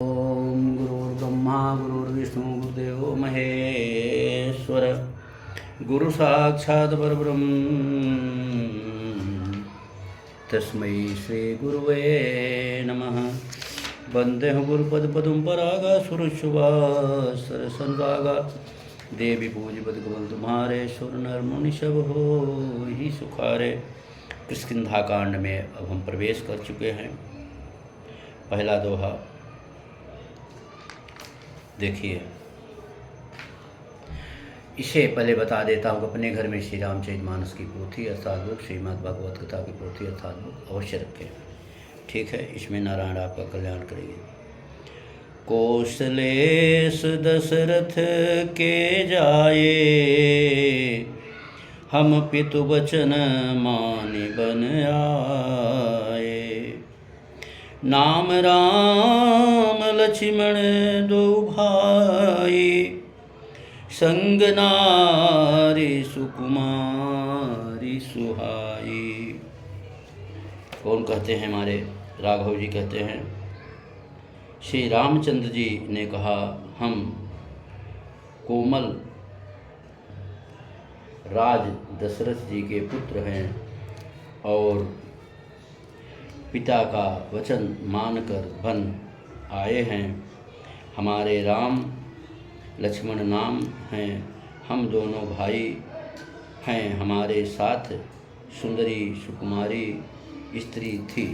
ओम गुरुर्ब्रह्मा गुरुर्विष्णु गुरुदेवो महेश्वर गुरु साक्षात् परब्रह्म तस्मै श्री गुरुवे नमः। वंदेहं गुरुपदपदं परागा सुरशुभासर संरागा देवी पूजपद कमल तुम्हारे सुर नर मुनि सब हो ही सुखारे। किष्किंधा कांड में अब हम प्रवेश कर चुके हैं। पहला दोहा देखिए। इसे पहले बता देता हूँ। अपने घर में श्री रामचरितमानस की पोथी अर्थात बुक, श्रीमद् भागवत कथा की पोथी अर्थात बुक अवश्य रखें। ठीक है, इसमें नारायण आपका कल्याण करेंगे। कौशलेश दशरथ के जाए, हम पितु वचन मानि बन आए। नाम राम लक्ष्मण दो भाई, संग नारी सुकुमारी सुहाई। कौन कहते हैं? हमारे राघव जी कहते हैं, श्री रामचंद्र जी ने कहा, हम कोमल राज दशरथ जी के पुत्र हैं और पिता का वचन मानकर वन आए हैं। हमारे राम लक्ष्मण नाम हैं, हम दोनों भाई हैं। हमारे साथ सुंदरी सुकुमारी स्त्री थी।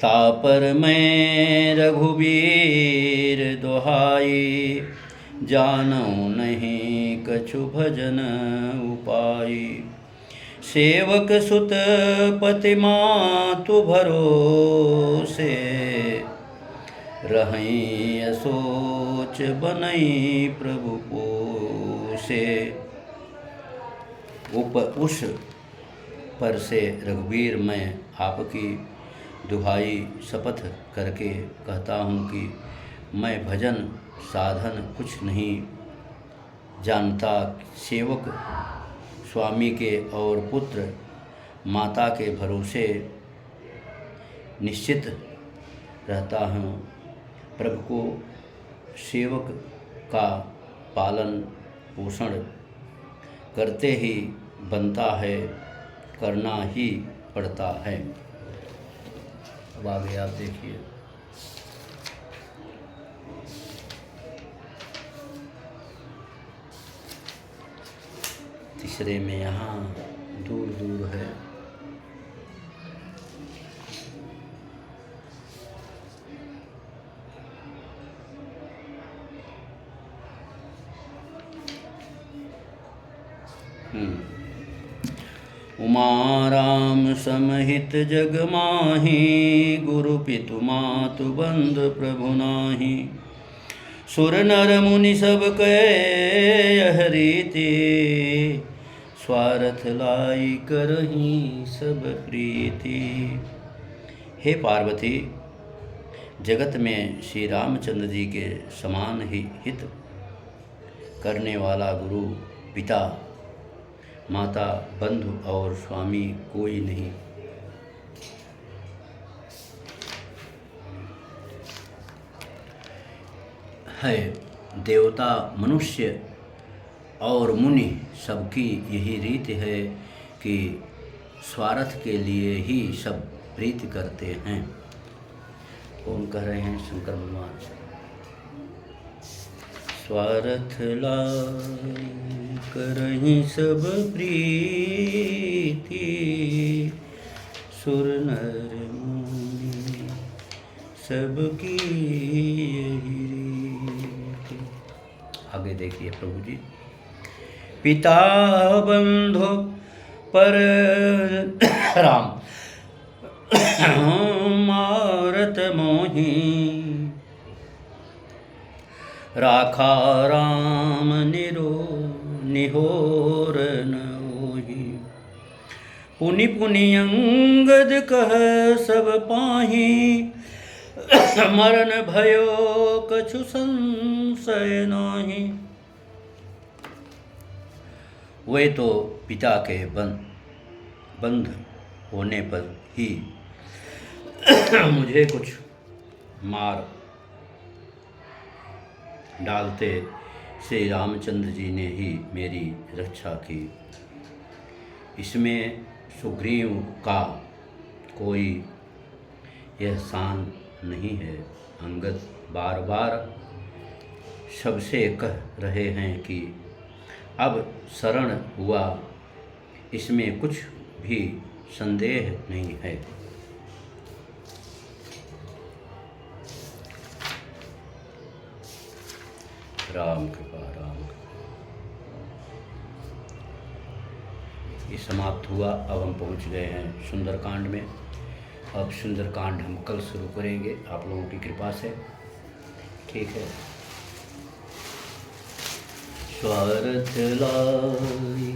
तापर मैं रघुबीर दोहाई, जानो नहीं कछु भजन उपाई। सेवक सुत पति मातु भरोसे, रहीं असोच बनई प्रभु पोसे। उस पर से रघुवीर, मैं आपकी दुहाई शपथ करके कहता हूँ कि मैं भजन साधन कुछ नहीं जानता। सेवक स्वामी के और पुत्र माता के भरोसे निश्चित रहता हूँ। प्रभु को सेवक का पालन पोषण करते ही बनता है, करना ही पड़ता है। अब आगे आप देखिए। तीसरे में यहाँ दूर दूर है। उमा राम समहित जग माही, गुरु पितु मातु बंध प्रभु नाही। सुर नर मुनि सब कहे यह रीति, स्वार्थ लाई करहीं सब प्रीति। हे पार्वती, जगत में श्री रामचंद्र जी के समान ही हित करने वाला गुरु, पिता, माता, बंधु और स्वामी कोई नहीं। है देवता, मनुष्य और मुनि सबकी यही रीति है कि स्वार्थ के लिए ही सब प्रीति करते हैं। कौन कह रहे हैं? शंकर भगवान। स्वार्थ लाई करहीं सब प्रीति, सुर नर मुनि सबकी यही रीति। आगे देखिए प्रभु जी। पिता बंधु पर राम मारत मोही, राखा राम निहोर न होही। पुनि पुनि अंगद कह सब पाही, मरण भयो कछु संशय नाही। वे तो पिता के बंध होने पर ही मुझे कुछ मार डालते, श्री रामचंद्र जी ने ही मेरी रक्षा की। इसमें सुग्रीव का कोई एहसान नहीं है। अंगद बार बार सबसे कह रहे हैं कि अब शरण हुआ, इसमें कुछ भी संदेह नहीं है। राम कृपा, राम कृपा। ये समाप्त हुआ। अब हम पहुंच गए हैं सुंदरकांड में। अब सुंदरकांड हम कल शुरू करेंगे आप लोगों की कृपा से, ठीक है। स्वार्थ लाई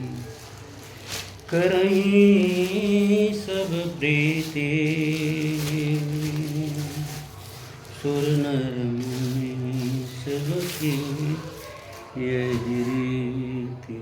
करई सब प्रीति, सुर नर मुनि सब की यही रीति।